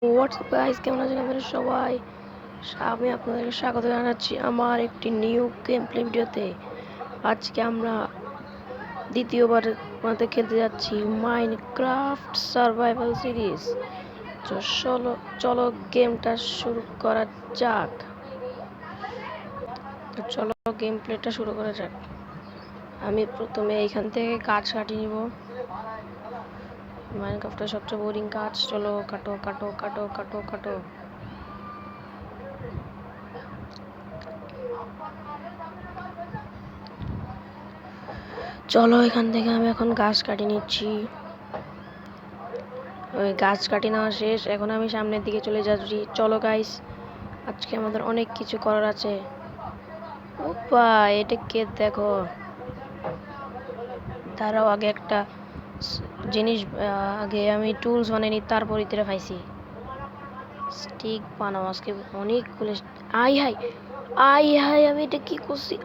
WhatsApp guys, কেমন আছেন আপনারা সবাই? আমি আপনাদেরকে স্বাগত জানাচ্ছি আমার একটি নিউ গেম প্লে ভিডিওতে। আজকে আমরা দ্বিতীয়বার মতো খেলতে যাচ্ছি মাইনক্রাফট সার্ভাইভাল সিরিজ। তো চলো গেমটা শুরু করা যাক। চলো গেম প্লেটা শুরু করা যাক। আমি প্রথমে এইখান থেকে গাছ কাটিয়ে নিব। মাইনক্রাফটের সবচেয়ে বোরিং কাজ। চলো কাটো কাটো কাটো কাটো কাটো। চলো এখান থেকে আমি এখন গাছ কাটিয়ে নিচ্ছি। ওই গাছ কাটি নেওয়া শেষ, এখন আমি সামনের দিকে চলে যাচ্ছি। চলো গাইস, আজকে আমাদের অনেক কিছু করার আছে। ওপা, এটা কে দেখো। তারাও আগে একটা জিনিস, আগে আমি টুলস বানিয়ে নি, তারপর ইতরে পাইছি স্টিক বানাও। আজকে অনেকগুলো আই হাই আই হাই, আমি এটা কি করছি?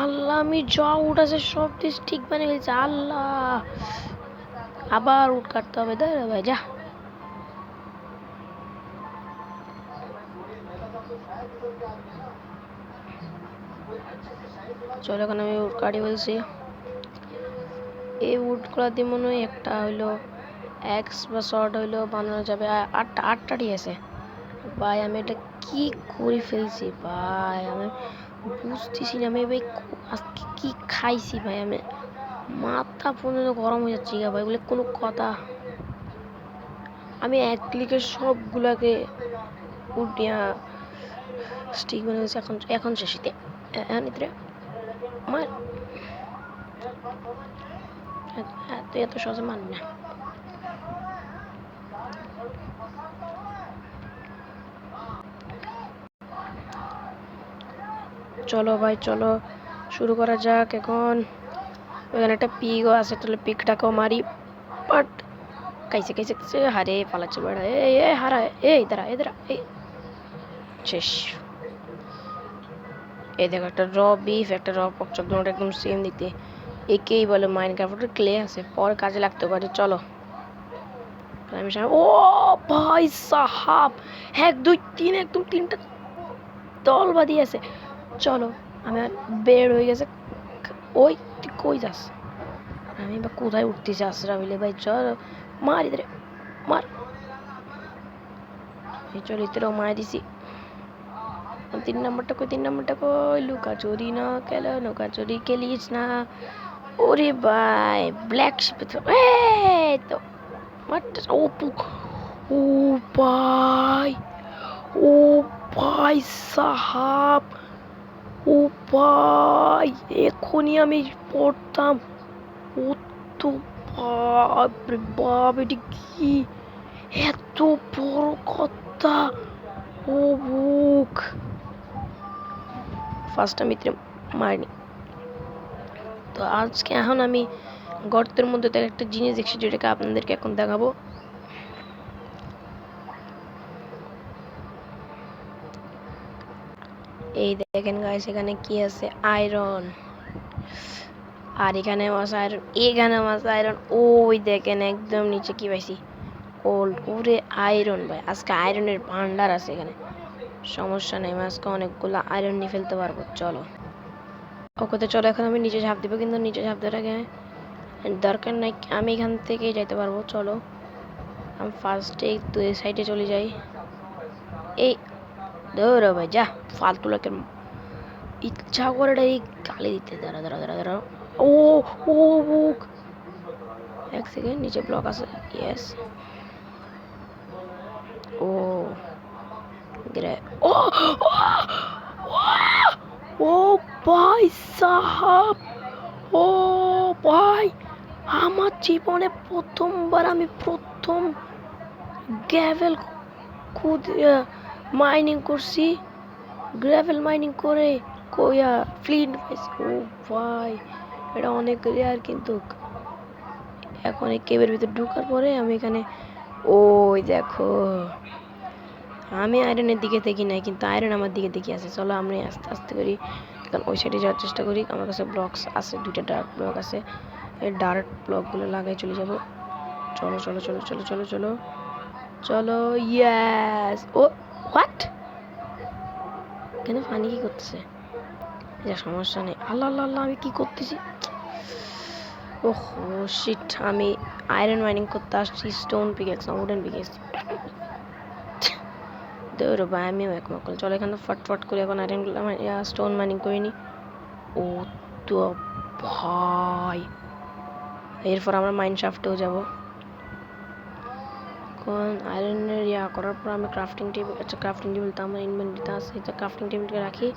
আল্লাহ, আমি যা উঠাছে সব দিয়ে স্টিক বানিয়ে ফেলছি। আল্লাহ, আবার উঠ কাটতে হবে। দাঁড়া ভাই, যা। চলো, এখন আমি উড কাটি ফেলছি। এই উডগুলো দিয়ে মনে হয় একটা হইলো এক্স বা শর্ট হইলো বানানো যাবে। আটটা ঠিক আছে ভাই। আমি এটা কি করে ফেলছি ভাই, আমি বুঝতেছি না। আমি ভাই আজকে কি খাইছি ভাই, আমি মাথা পর্যন্ত গরম হয়ে যাচ্ছে ভাই, বলে কোনো কথা। আমি এক ক্লিকে সবগুলাকে উঠিয়া স্টিক বানিয়ে ফেলছি। এখন শেষিতে আমার এত সহজে মানি না। চলো ভাই, চলো শুরু করা যাক এখন। ওখানে একটা পিগও আছে, তাহলে পিগটাকেও মারি। বাট কাইছে কাইছে কাইছে, হারে পালাচ্ছে বেড়া। এই হারা, এই দাঁড়া, এই দাঁড়া, এই শেষ। এই দেখো, একটা র বিফ, একটা র পক চপ, দুটো একদম সেম দিতে। একেই বলে মাইনক্রাফটের ক্লে আছে, পরে কাজে লাগতে পারে। চলো ও ভাই সাহাব, 1 2 3, একদম 3টা দল বাদি আছে। চলো, আমি বের হয়ে গেছে। ওই তুই কই যাস? আমি বা কোথায় উঠতে চাস রাবিলে ভাই? চল মার, ইধরে মার। এই চল, ইতরেও মার দিছি। 3 নম্বরটা কই? 3 নম্বরটা কই? লুকা চুরি না খেলো, লুকা চুরি খেলিস না। ওরে ভাই, ব্ল্যাক শিপে তো এই তো মারটা। ও ভাই, ও ভাই সাহাব, ও ভাই, এখনই আমি পড়তাম। ও তো বাপ রে বাপ, এটি কি এত বড় কথা? ও বুক, ফার্স্ট আমি মারিনি তো। আজকে এখন আমি গর্তের মধ্যে থেকে একটা জিনিস দেখছি, যেটাকে আপনাদেরকে এখন দেখাবো। এই দেখেন গাইস, এখানে কি আছে? আয়রন। আর এখানে আছে আয়রন, এখানে আছে আয়রন। ওই দেখেন একদম নিচে কি পাইছি? গোল্ড। ওরে আয়রন ভাই, আজকে আয়রনের ভান্ডার আছে এখানে। সমস্যা নেই, আজকে অনেকগুলো আয়রন নিয়ে ফেলতে পারবো। চলো ওকে, তো চলো এখন আমি নিচে ঝাঁপ দিব, কিন্তু নিচে ঝাঁপ দেওয়ার আগে দরকার নাই, আমি এখান থেকেই যাইতে পারবো। চলো আমি ফার্স্টে একটু এই সাইডে চলে যাই। এই ধরো ভাই, যা ফালতু লোকের ইচ্ছা করে এই গালি দিতে। দাঁড়া দাঁড়া দাঁড়া দাঁড়া। ও ও বুক, 1 সেকেন্ড, নিচে ব্লক আছে। ইয়েস। ও গ্রে, ও ও ভাই সাহাব, ও ভাই, আমার জীবনে প্রথমবার আমি প্রথম গ্র্যাভেল খুদ মাইনিং করছি। গ্র্যাভেল মাইনিং করে কইয়া ফ্লিন্ট পাইছি। ও ভাই, এটা অনেক রেয়ার কিন্তু। এখন এই কেবের ভিতর ঢোকার পরে আমি এখানে, ওই দেখো, আমি আয়রনের দিকে দেখি নাই, কিন্তু আয়রন আমার দিকে দেখি আছে। চলো আমরা আস্তে আস্তে করি এখন ওই সাইডে যাওয়ার চেষ্টা করি। আমার কাছে ব্লকস আছে, 2টা ডার্ক ব্লক আছে। এই ডার্ক ব্লকগুলো লাগাই চলে যাব। চলো চলো চলো চলো চলো চলো। চলো, ইয়েস। ও হোয়াট, এখানে ফানি কি করতেছে? এটা সমস্যা নেই। আল্লাহ আল্লাহ আল্লাহ, আমি কি করতেছি? ওহো শিট, আমি আয়রন মাইনিং করতে আসছি, স্টোন পিকেক্স না উডেন পিকেক্স। দৌড়ো ভাই, আমিও এক মকল। চলো এখানে ফটফট করে এখন আয়রন স্টোন মাইনিং করিনি। ও তো ভাই, এরপর আমরা মাইন শাফটেও যাব। এখন আয়রনের করার পর আমি ক্রাফটিং টেবিল, আচ্ছা ক্রাফটিং টেবিল তো আমার ইনভেন্টরিতে আছে, তো ক্রাফটিং টেবিলকে রাখি।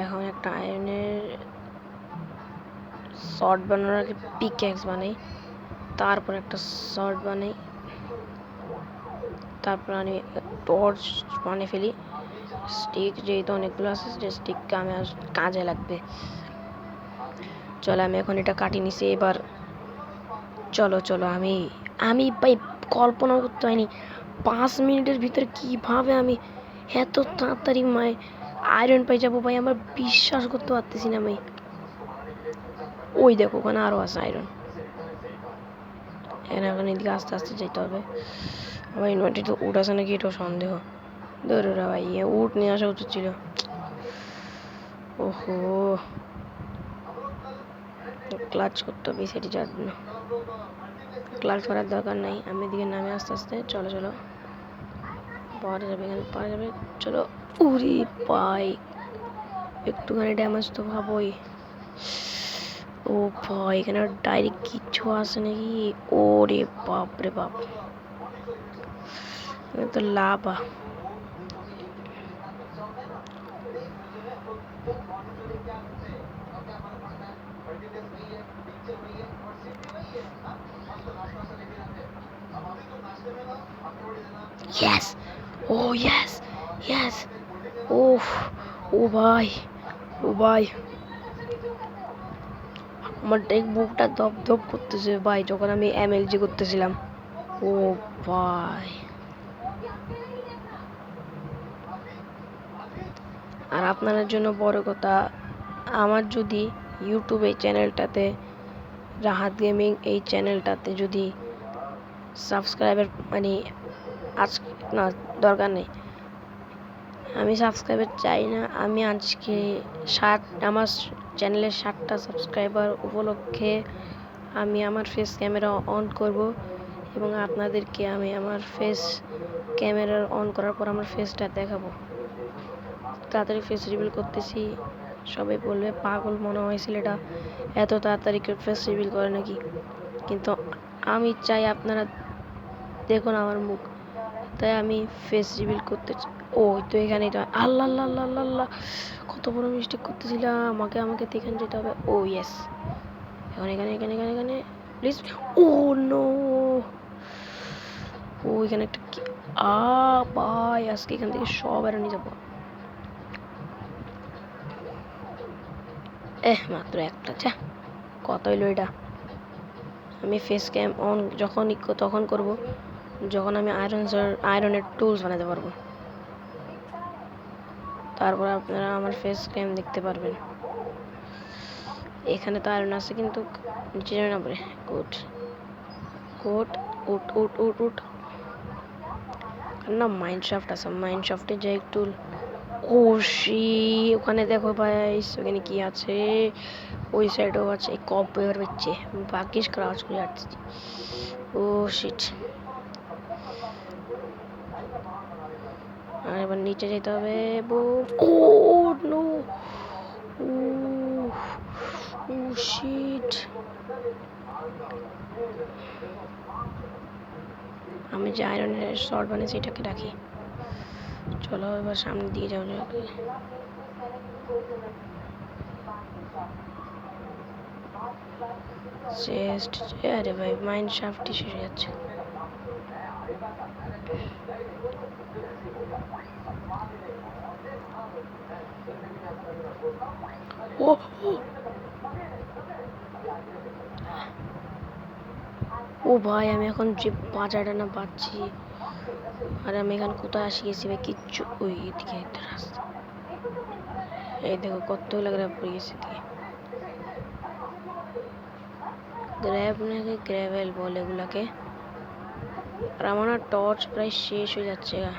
এখন একটা আয়রনের শর্ট বানানোর আগে পিক্যাক্স বানাই, তারপর একটা শর্ট বানাই, তারপর আমি টর্চ বানিয়ে ফেলি। স্টিক যেহেতু অনেকগুলো আছে, যে স্টিকটা আমি কাজে লাগবে। চলো আমি এখন এটা কাটি নিছি এবার। চলো চলো, আমি আমি ভাই কল্পনা করতে হয়নি 5 মিনিটের ভিতরে কিভাবে আমি এত তাড়াতাড়ি আয়রন পাই যাবো ভাই, আমার বিশ্বাস করতে পারতেছি না আমি। ওই দেখো ওখানে আরো আছে আয়রন। এখন এদিকে আস্তে আস্তে যেতে হবে। আমার ইনভার্টারিতে উঠ আছে নাকি এটাও সন্দেহ। ধরো ভাই, উঠ নিয়ে আসা উচিত ছিল। ওহো, ক্লাচ করতে হবে সেটি যার জন্য। ক্লাচ করার দরকার নাই, আমি এদিকে নামে আস্তে আস্তে। চলো চলো, পাওয়া যাবে, এখানে পাওয়া যাবে। চলো, উরি পাই একটুখানি ড্যামেজ তো ভাবোই। ও ভাই, এখানে ডাইরেক্ট কিচ্ছু আছে নাকি? ওরে বাপ রে বাপ, তো lava. Yes. Oh yes. Yes. ওহ, ও ভাই, ও ভাই, আমার টেক বুকটা দপ দপ করতেছে ভাই যখন আমি এমএলজি করতেছিলাম। ও ভাই, আর আপনাদের জন্য বড় কথা, আমার যদি ইউটিউব এই চ্যানেলটাতে, রাহাত গেমিং এই চ্যানেলটাতে যদি সাবস্ক্রাইবার মানে আজ না, দরকার নেই, আমি সাবস্ক্রাইবার চাই না। আমি আজকে আমার চ্যানেলের 60টা সাবস্ক্রাইবার উপলক্ষে আমি আমার ফেস ক্যামেরা অন করব এবং আপনাদেরকে আমি আমার ফেস ক্যামেরা অন করার পর আমার ফেসটা দেখাবো। তাড়াতাড়ি ফেস রিভিল করতেছি, সবাই বলবে পাগল মনে হয় ছেলেটা, এত তাড়াতাড়ি ফেস রিভিল করে নাকি। কিন্তু আমি চাই আপনারা দেখুন আমার মুখ, তাই আমি ফেস রিভিল করতে চাই। ও তো এখানেই তো, আল্লাহ আল্লাহ আল্লাহ আল্লাহ আল্লাহ, কত বড় মিস্টেক করতেছিলাম। আমাকে তো এখানে যেতে হবে। ও ইয়েস, এখন এখানে এখানে এখানে এখানে প্লিজ। ও নো, ও এখানে একটা ভাই, আজকে এখান থেকে সব এড়ানি যাবো। মাত্র একটা, যা কত হইলো এটা। আমি ফেস ক্যাম অন তখন করব যখন আমি আয়রনের টুলস বানাতে পারবো, তারপর আপনারা আমার ফেস ক্যাম দেখতে পারবেন। এখানে তো আয়রন আছে কিন্তু নিচে যাবে না পরে। গুড গুড, উঠ উঠ উঠ উঠ। না মাইন্ড শাফট আছে, মাইন্ড শাফটে যে একটু। ও ওখানে দেখো ভাই, ওখানে কি আছে? ওই সাইডেও আছে, কপ বের হচ্ছে, ভাগ্যিস ক্রাউচ করে আসছি। ও শিট, আর এবার নিচে যেতে হবে। ও নো, ও শিট, আমি যে আয়রনের শর্ট বানিয়েছি এটাকে রাখি। চলো এবার সামনের দিকে যাওয়া যাক। চেস্ট, আরে ভাই মাইন্ড শাফটই শেষ হয়ে যাচ্ছে। ও ও ভাই, আমি এখন যে বাজারটা না পাচ্ছি, আর আমি এখানে কোথায় আসি গেছি ভাই, কিচ্ছু। ওই এদিকে একটা রাস্তা, এই দেখো কত গ্র্যাব পড়ে গেছে এদিকে। গ্র্যাব নাকি গ্র্যাভেল বলে এগুলাকে। আর আমার না টর্চ প্রায় শেষ হয়ে যাচ্ছে গা।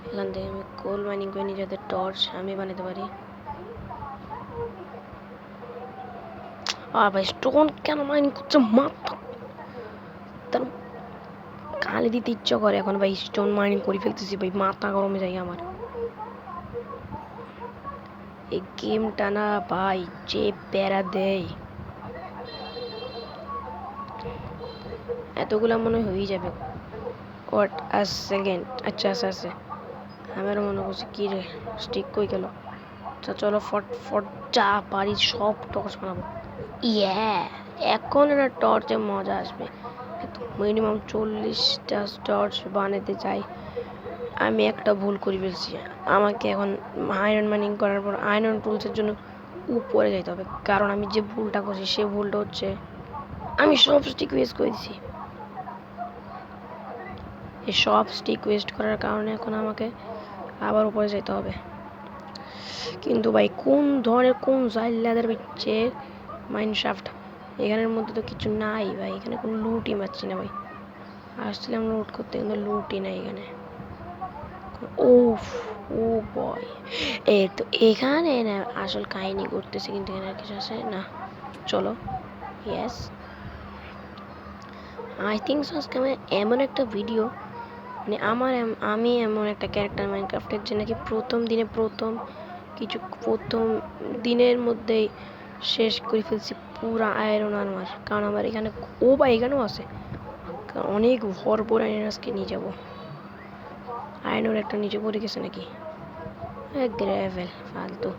এখান থেকে আমি কোল মাইনিং করে নিয়ে যাতে টর্চ আমি বানাতে পারি। আর ভাই স্টোন কেন মাইনিং করছে মাথা তার গালি দিতে ইচ্ছা করে এখন ভাই। স্টোন মাইনিং করে ফেলতেছি ভাই, মাথা গরমে যায় আমার। এই গেমটা না ভাই যে প্যারা দেয়। এতগুলা মনে হয়ে যাবে। What a second. আচ্ছা আচ্ছা আছে। আমার মনে করছি কি রে স্টিক কই গেল। আচ্ছা চলো ফট ফট যা পারি সব টর্চ বানাবো। ইয়া এখন না টর্চে মজা আসবে। মিনিমাম 40টা টর্চ বানাতে চাই। আমি একটা ভুল করে ফেলছি। আমাকে এখন আয়রন মাইনিং করার পর আয়রন টুলসের জন্য উপরে যেতে হবে, কারণ আমি যে ভুলটা করছি সে ভুলটা হচ্ছে আমি সব স্টিক ওয়েস্ট করে দিছি। এই সব স্টিক ওয়েস্ট করার কারণে এখন আমাকে আবার উপরে যেতে হবে। কিন্তু ভাই কোন ধরনের কোন জাইলাদের বিচ্ছে মাইনশাফট, এখানের মধ্যে তো কিছু নাই ভাই। এখানে কোনো লুটই পাচ্ছি না ভাই। আসছিলাম লুট করতে কিন্তু লুটই নাই এখানে। ওফ ও বয় এই তো এখানে না আসল কাহিনী করতেছে, কিন্তু এখানে আর কিছু আছে না। চলো ইয়েস আই থিঙ্ক সো আজকে আমি এমন একটা ভিডিও মানে আমি এমন একটা ক্যারেক্টার মাইনক্রাফটের যে নাকি প্রথম দিনের মধ্যেই শেষ করে ফেলছি পুরা আয়রন আর্মার। কারণ আমার এখানে ও বা এখানেও আছে অনেক ভরপুর আয়রন আজকে নিয়ে যাবো। আয়রনের একটা নিচে পড়ে গেছে নাকি গ্রেভেল ফালতু।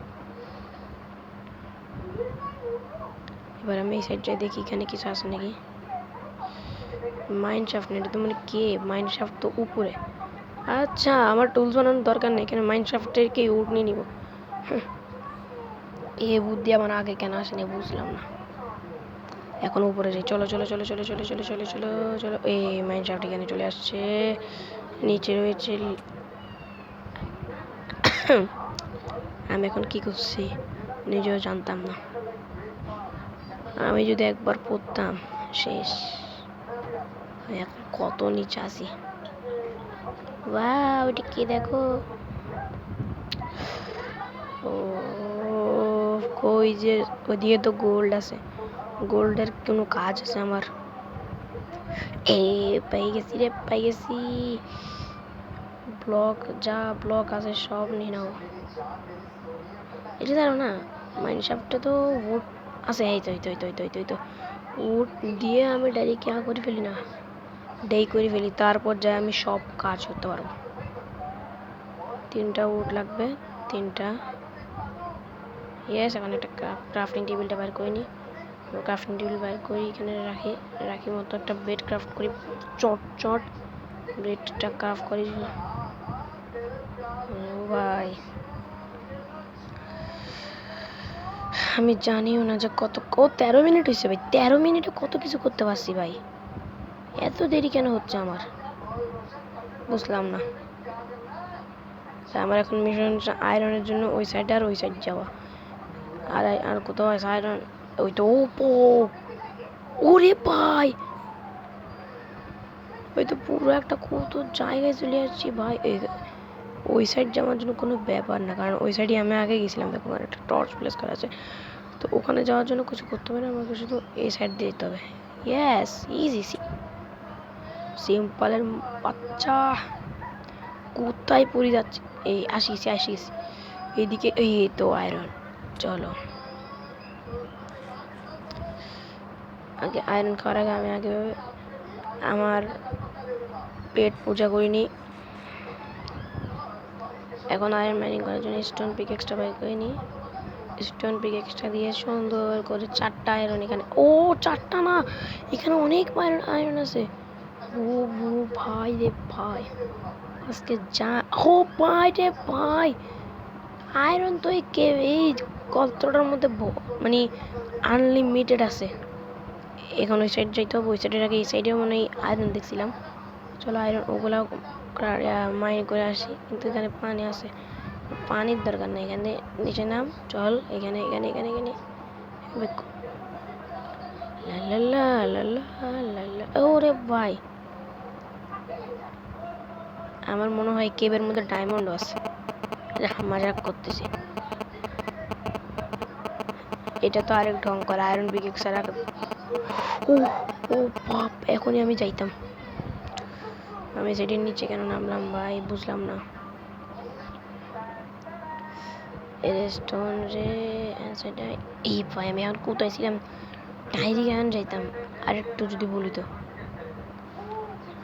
এবার আমি এই সাইড যাই দেখি এখানে কিছু আছে নাকি। মাইনশাফট নেই, এটা তো মানে কে মাইনশাফট তো উপরে। আচ্ছা আমার টুলস বানানোর দরকার নেই, এখানে মাইনশাফটের কে উঠ নিয়ে নিব। এ বুদ্ধি আমার আগে কেন আসেনি বুঝলাম না। এখন উপরে যাই, চলো চলো চলো চলো চলো চলো চলো চলো চলো। এই মাইনশাফট এখানে চলে আসছে, নিচে রয়েছে। আমি এখন কি করছি নিজেও জানতাম না। আমি যদি একবার পড়তাম শেষ। এখন কত নিচে আসি। ওয়াও ওটা কি দেখো। ও কই যে ওদিকে তো গোল্ড আছে, গোল্ডের কোনো কাজ আছে আমার। এ পাই গেছি রে পাই গেছি। ব্লক যা ব্লক আছে সব নিয়ে নাও। এটা জানো না মাইনশাফটে তো উড আছে। এই তো এই তো এই তো এই তো এই তো উড দিয়ে আমি ডাইরেক্ট ইয়া করে ফেলি না, ডেই করে ফেলি, তারপর যাই আমি সব কাজ করতে পারবো। 3টা উড লাগবে, 3টা। ইয়েস এখন একটা ক্রাফটিং টেবিলটা বের করে নিই। ক্রাফটিং টেবিল বের করি, এখানে রাখি মতো একটা বেড ক্রাফট করি। চট চট বেডটা ক্রাফট করি ভাই। আমি জানিও না যে কত 13 মিনিট হয়েছে ভাই। 13 মিনিটে কত কিছু করতে পারছি ভাই। এত দেরি কেন হচ্ছে আমার বুঝলাম না। আমার এখন মিশন আয়রনের জন্য ওই সাইড আর ওই সাইড যাওয়া। আর কোথাও আছে আয়রন? ওই তো ওপো। ওরে ভাই ওই তো পুরো একটা কত জায়গায় চলে যাচ্ছি ভাই। ওই সাইড যাওয়ার জন্য কোনো ব্যাপার না, কারণ ওই সাইডে আমি আগে গেছিলাম। দেখো ওখানে একটা টর্চ প্লেস করা আছে, তো ওখানে যাওয়ার জন্য কিছু করতে হবে না, আমাকে শুধু এই সাইড দিয়ে যেতে হবে। ইয়েস ইজি সিম্পলের বাচ্চা। কোথায় পড়ে যাচ্ছে? এই আসিস এইদিকে। এই তো আয়রন। চলো আগে আয়রন খাওয়ার আগে আমি আগে আমার পেট পূজা করিনি। এখন আয়রন মাইনিং করার জন্য স্টোন পিক এক্সট্রা বাই করে নিই। স্টোন পিক এক্সট্রা দিয়ে সুন্দর করে 4টা আয়রন এখানে। ও 4টা না, এখানে অনেক আয়রন আছে। ও ভাই রে ভাই আজকে যা ও ভাই রে ভাই আয়রন তো এই কতটার মধ্যে মানে আনলিমিটেড আছে। এখন ওই সাইড যাইতে হবে, ওই সাইডের আগে এই সাইডেও মানে আয়রন দেখছিলাম। চলো আয়রন ওগুলা মাইন করে আসি। কিন্তু এখানে পানি আছে, পানির দরকার নেই। এখানে নিচে নাম চল। এখানে এখানে এখানে এখানে ওরে ভাই আমার মনে হয় কেবের মধ্যে ডায়মন্ড আছে। মজাক করতেছি। এটা তো আরেক ঢং করে আয়রন পিকেক্স আর ও ও বাপ, এখনই আমি যাইতাম। আমি সেটির নিচে কেন নামলাম ভাই, বুঝলাম না। স্টোন রে সেটা এই ভাই, আমি এখন কোথায় ছিলাম? ডাইরি গান যাইতাম। আরেকটু যদি বলি তো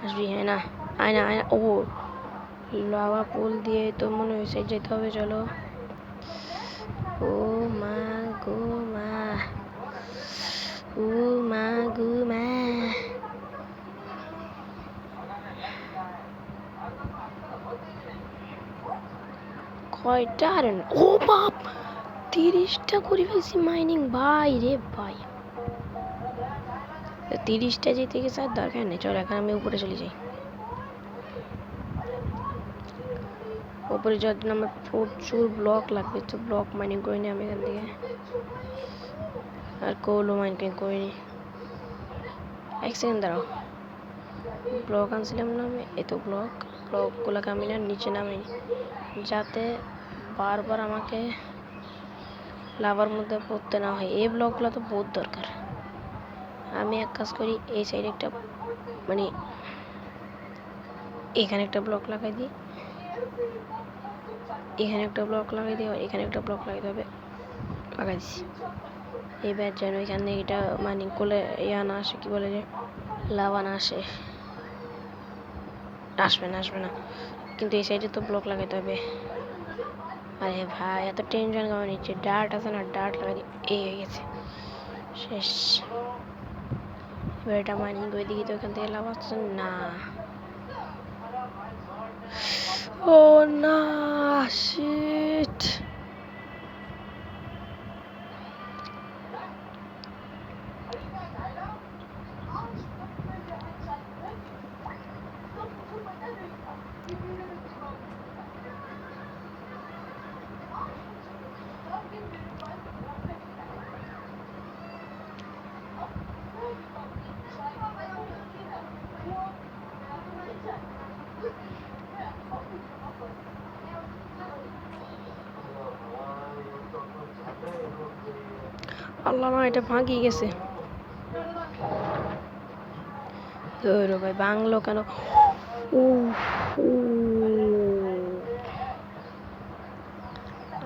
আসবি? হ্যাঁ না, আয় না আয় না। ও লাভা পুল দিয়ে তো মনে হয়েছে যেতে হবে, চলো। ও মা গো মা, ও মা গো মা। কয়টা? আরে ও বাপ, 30টা করে ফেলছি মাইনিং ভাই রে ভাই। 30টা যেতে গেছে আর দরকার নেই, চলো এখন আমি উপরে চলে যাই। উপরে যাওয়ার জন্য আমার প্রচুর ব্লক লাগবে, তো ব্লক মাইনিং করে নিই আমি এখান থেকে। আর কোলও মাইনিং করে নিই। এক সেকেন্ড দাঁড়াও, ব্লক আনছিলাম না আমি? এই তো ব্লকগুলোকে আমি না নিচে নামাই, যাতে বারবার আমাকে লাভার মধ্যে পড়তে না হয়। এই ব্লকগুলো তো বহুত দরকার। আমি এক কাজ করি, এই সাইডে একটা মানে এখানে একটা ব্লক লাগাই দিই, এখানে একটা ব্লক লাগাই দিই, এখানে একটা ব্লক লাগাইতে হবে, লাগাই দিচ্ছি। এবার যেন এখানে এটা মানে কোলে ইয়া না আসে, কি বলে যে লাভা না আসে। আসবে না আসবে না, কিন্তু এই সাইডে তো ব্লক লাগাইতে হবে। আরে ভাই এত টেনশন কেমন নিচ্ছে? ডার্ট আছে না, ডার্ট লাগাই দিই। এই হয়ে গেছে, শেষ। এবার এটা মাইনিং করে দিই, তো এখান থেকে লাভ আসছে না। ও না, শিট। আল্লাহ না, এটা ভাঙিয়ে গেছে। ধরো ভাই, ভাঙলো কেন?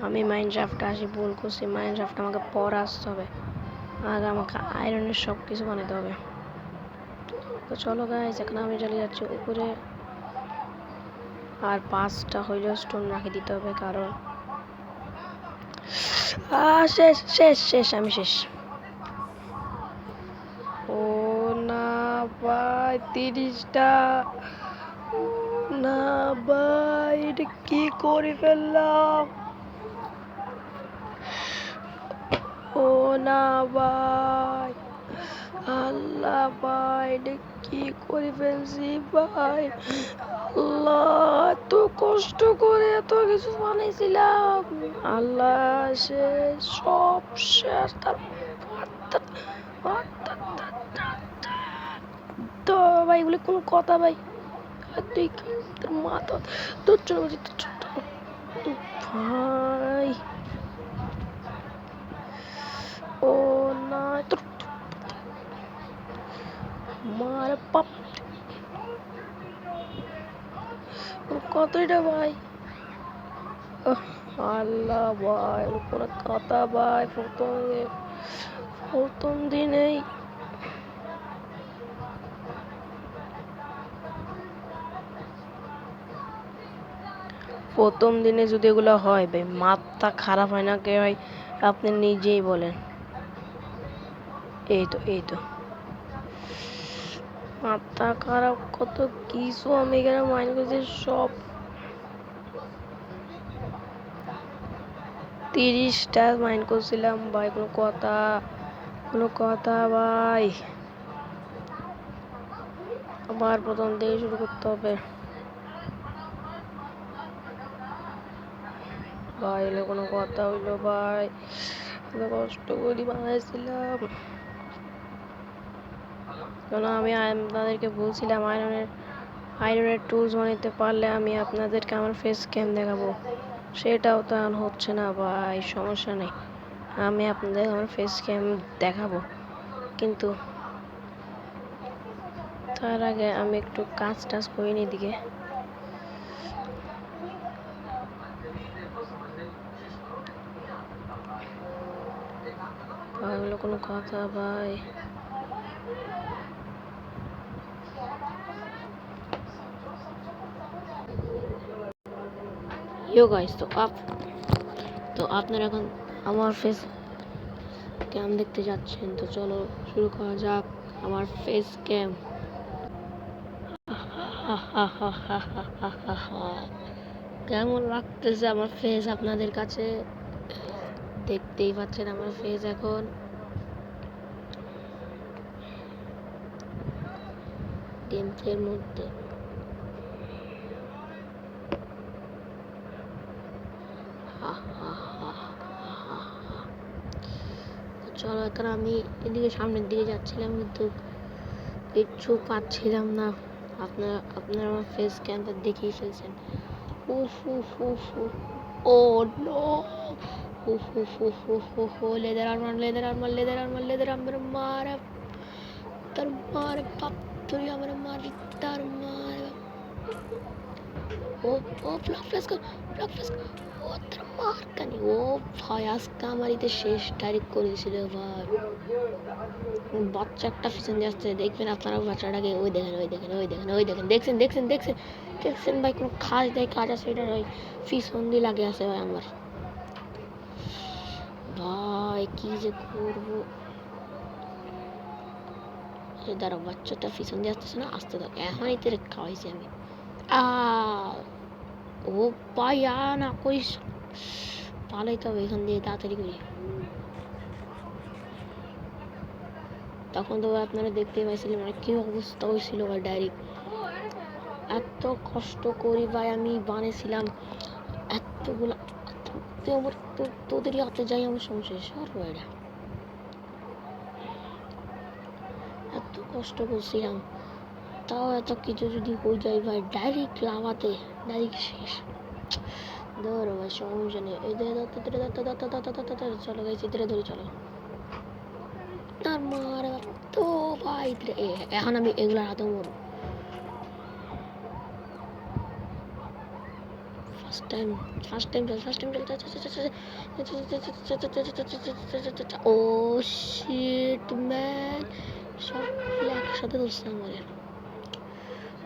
আমি মাইনক্রাফটে আসি ভুল করছি, মাইনক্রাফট আমাকে পরে আসতে হবে, আগে আমাকে আয়রনের সব কিছু বানাতে হবে। তো চলো গাইস, এখন আমি চলে যাচ্ছি উপরে। আর 5টা হইলেও স্টোন রাখে দিতে হবে, কারণ শেষ শেষ শেষ, আমি শেষ। ও না ভাই, 30টা না ভাই, এটা কি করে ফেললাম? ও না ভাই, আল্লাহ ভাই, এটা কি করে ফেলছি ভাই? আল্লাহ, এত কষ্ট করে এত কিছু বানাইছিলাম, আল্লাহ শেষ, সব শেষ। তো ভাই এগুলো কোন কথা ভাই? তুই কি তোর মাথা তোর জন্য বলছি, ভাই। ও না, তোর মার পাপ কতটা ভাই? আল্লাহ ভাই, কোনো কথা ভাই? প্রথম দিনেই যদি এগুলো হয় ভাই, মাথা খারাপ হয় না কে ভাই? আপনি নিজেই বলেন। এই তো মাথা খারাপ, কত কিছু আমি এখানে মাইন্ড করছি সব। 30টা মাইন্ড করছিলাম ভাই, কোনো কথা ভাই? আবার প্রথম থেকে শুরু করতে হবে ভাই, এলে কোনো কথা হইলো ভাই? এত কষ্ট করে বানাইছিলাম, কেন আমি আপনাদেরকে বলছিলাম আয়রনের আয়রনের টুলস বানাতে পারলে আমি আপনাদেরকে আমার ফেস ক্যাম দেখাবো। সেটাও তো আর হচ্ছে না ভাই, সমস্যা নেই, আমি আপনাদের আমার ফেস ক্যাম দেখাবো, কিন্তু তার আগে আমি একটু কাজ টাজ করি নি দিকে। ভাই হলো কোনো কথা ভাই? ইয়ো গাইস, তো আপনারা এখন আমার ফেস ক্যাম দেখতে যাচ্ছেন, তো চলো শুরু করা যাক আমার ফেস ক্যাম। কেমন লাগতেছে আমার ফেস আপনাদের কাছে? দেখতেই পাচ্ছেন আমার ফেস এখন। গেমসের মধ্যে চলো এখন আমি এদিকে সামনের দিকে যাচ্ছিলাম, কিন্তু কিচ্ছু পাচ্ছিলাম না। আপনারা আমার ফেস ক্যামটা দেখিয়ে ফেলছেন। উফ উফ উফ উফ, ও নো, উফ উফ উফ উফ উফ, leather armour, leather armour, leather armour, leather armour, মারা তার মারে বাপ, তুই আমার মারি তার মারে। ও ও ব্লক ফ্লাশ কর, ব্লক ফ্লাশ কর, ও তার মার কানি। ও ভাই আজকে আমারিতে শেষ ডাইরেক্ট করে দিয়েছিল ভাই। বাচ্চা একটা পিছন যাচ্ছে, দেখবেন আপনারা বাচ্চাটাকে। ওই দেখেন, ওই দেখেন, ওই দেখেন, ওই দেখেন, দেখছেন দেখছেন দেখছেন দেখছেন ভাই, কোনো খাস দেয় কাজ আছে এটা? ওই পিছন দিয়ে লাগে আছে ভাই আমার। ভাই কি যে করবো? দাঁড়াও, বাচ্চাটা পিছন দিয়ে আসতেছে না, আসতে দাও, এখনই তেরে খাওয়াইছি আমি। ও ভাই না করিস, পালাইতে হবে এখান দিয়ে তাড়াতাড়ি করি। তখন তো আপনারা দেখতেই পাইছিলেন মানে কি অবস্থা হয়েছিল ভাই। ডাইরেক্ট এত কষ্ট করি ভাই আমি বানিয়েছিলাম এতগুলা, তোদেরই হাতে যাই আমার সমস্যা সর্ব। এটা এত কষ্ট করছিলাম, তাও এত কিছু যদি হয়ে যায় ভাই, ডাইরেক্ট লাভাতে ডাইরেক্ট শেষ। ধরো ভাই সমস্যা নেই, এই চলো গাইস, ধরে ধরে চলো। তার মার তো ভাই, এখন আমি এগুলার হাতে মরবো। ফার্স্ট টাইম ও শিট ম্যান, সব একসাথে ধরছে আমাদের।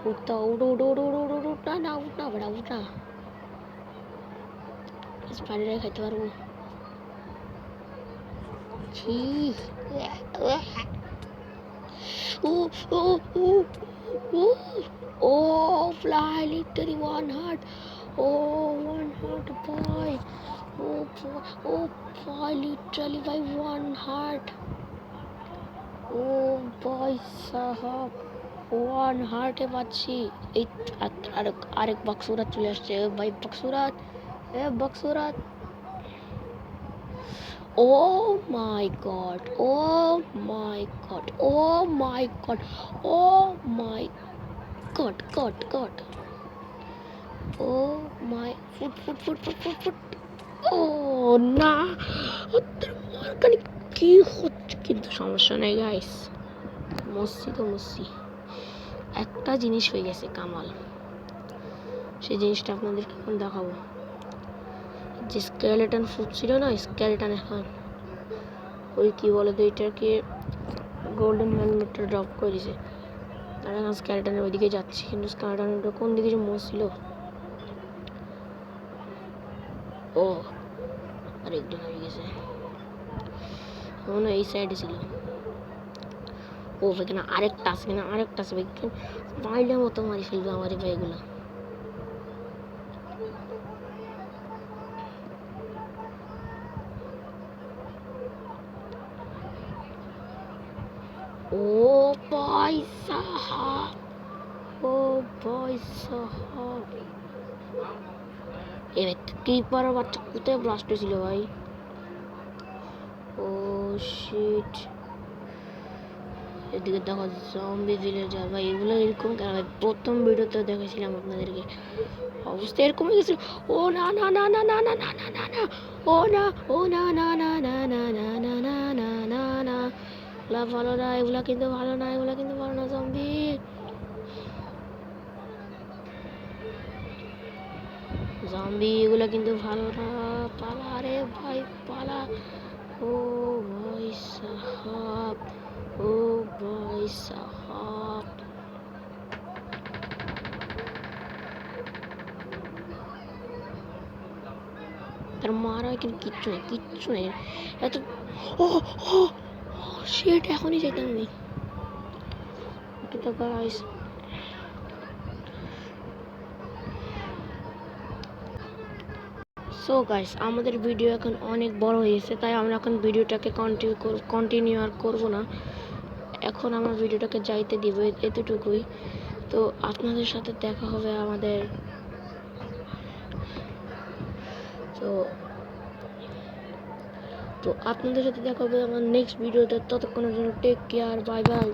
উঠতা, উঠো উঠো উঠো উঠো উঠো উঠা না, উঠা বেড়া উঠা, স্পাইডারে খাইতে পারবো। ছি, ও ও ও ও ও fly literally one heart. Oh, one heart boy. Oh boy, oh boy, literally by one heart. Oh boy Sahab, one heart এ পাচ্ছি। এই আরেক বক্সুরাত চলে আসছে ভাই, বক্সুরাত, এ বক্সুরাত। Oh my god, oh my god, oh my god, oh my god. Oh my, foot. Oh না, ওদের মারকানি কি হচ্ছে? কিন্তু সমস্যা নেই গাইস, মসি একটা জিনিস হয়ে গেছে কামাল, সেই জিনিসটা আপনাদেরকে এখন দেখাবো। যে স্কেলেটন ফুট ছিল না, স্কেলেটন এখন ওই কি বলে তো এটাকে গোল্ডেন হেলমেটটা ড্রপ করে দিয়েছে। আর এখন স্কেলেটনের ওইদিকে যাচ্ছি, কিন্তু স্কেলেটনটা কোন দিকে যে মরছিল। ও আরেকজন হয়ে গেছে, মনে এই সাইডে ছিল। ও এখানে আরেকটা আছে, বাইলের মতো মারি ফেলবে আমার এই ভাইগুলো। ও ভাই সাহাব, ও ভাই সাহাব, এর ক্রিপারের বাচ্চা কোথায় ব্লাস্ট হয়েছিল ভাই? ও শিট, এদিকে দেখো জম্বি ভিলেজার ভাই, এগুলো এরকম কেন ভাই? প্রথম ভিডিওতে দেখেছিলাম আপনাদেরকে, অবস্থা এরকম হয়ে গেছিল। ও না না না না না না না না না না, ও না, ও না না না না না না না না না না না, এগুলা ভালো না, এগুলা কিন্তু ভালো না, এগুলা কিন্তু ভালো না। জম্বি জম্বি এগুলা কিন্তু ভালো না, পালা রে ভাই পালা। ও ভাই সাহাব, ও ভাই সাহাব, তার মারা কিন্তু কিচ্ছু নেই, কিচ্ছু নেই এত। ও ও শিট, এখনই যেতাম আমি। তো গাইস, সো গাইস, আমাদের ভিডিও এখন অনেক বড় হয়েছে, তাই আমরা এখন ভিডিওটাকে কন্টিনিউ আর করবো না। এখন আমার ভিডিওটাকে যাইতে দিব এতটুকুই। তো আপনাদের সাথে দেখা হবে আমাদের, তো তো আপনাদের সাথে দেখা হবে আমার নেক্সট ভিডিওতে। ততক্ষণের জন্য টেক কেয়ার, বাই বাই।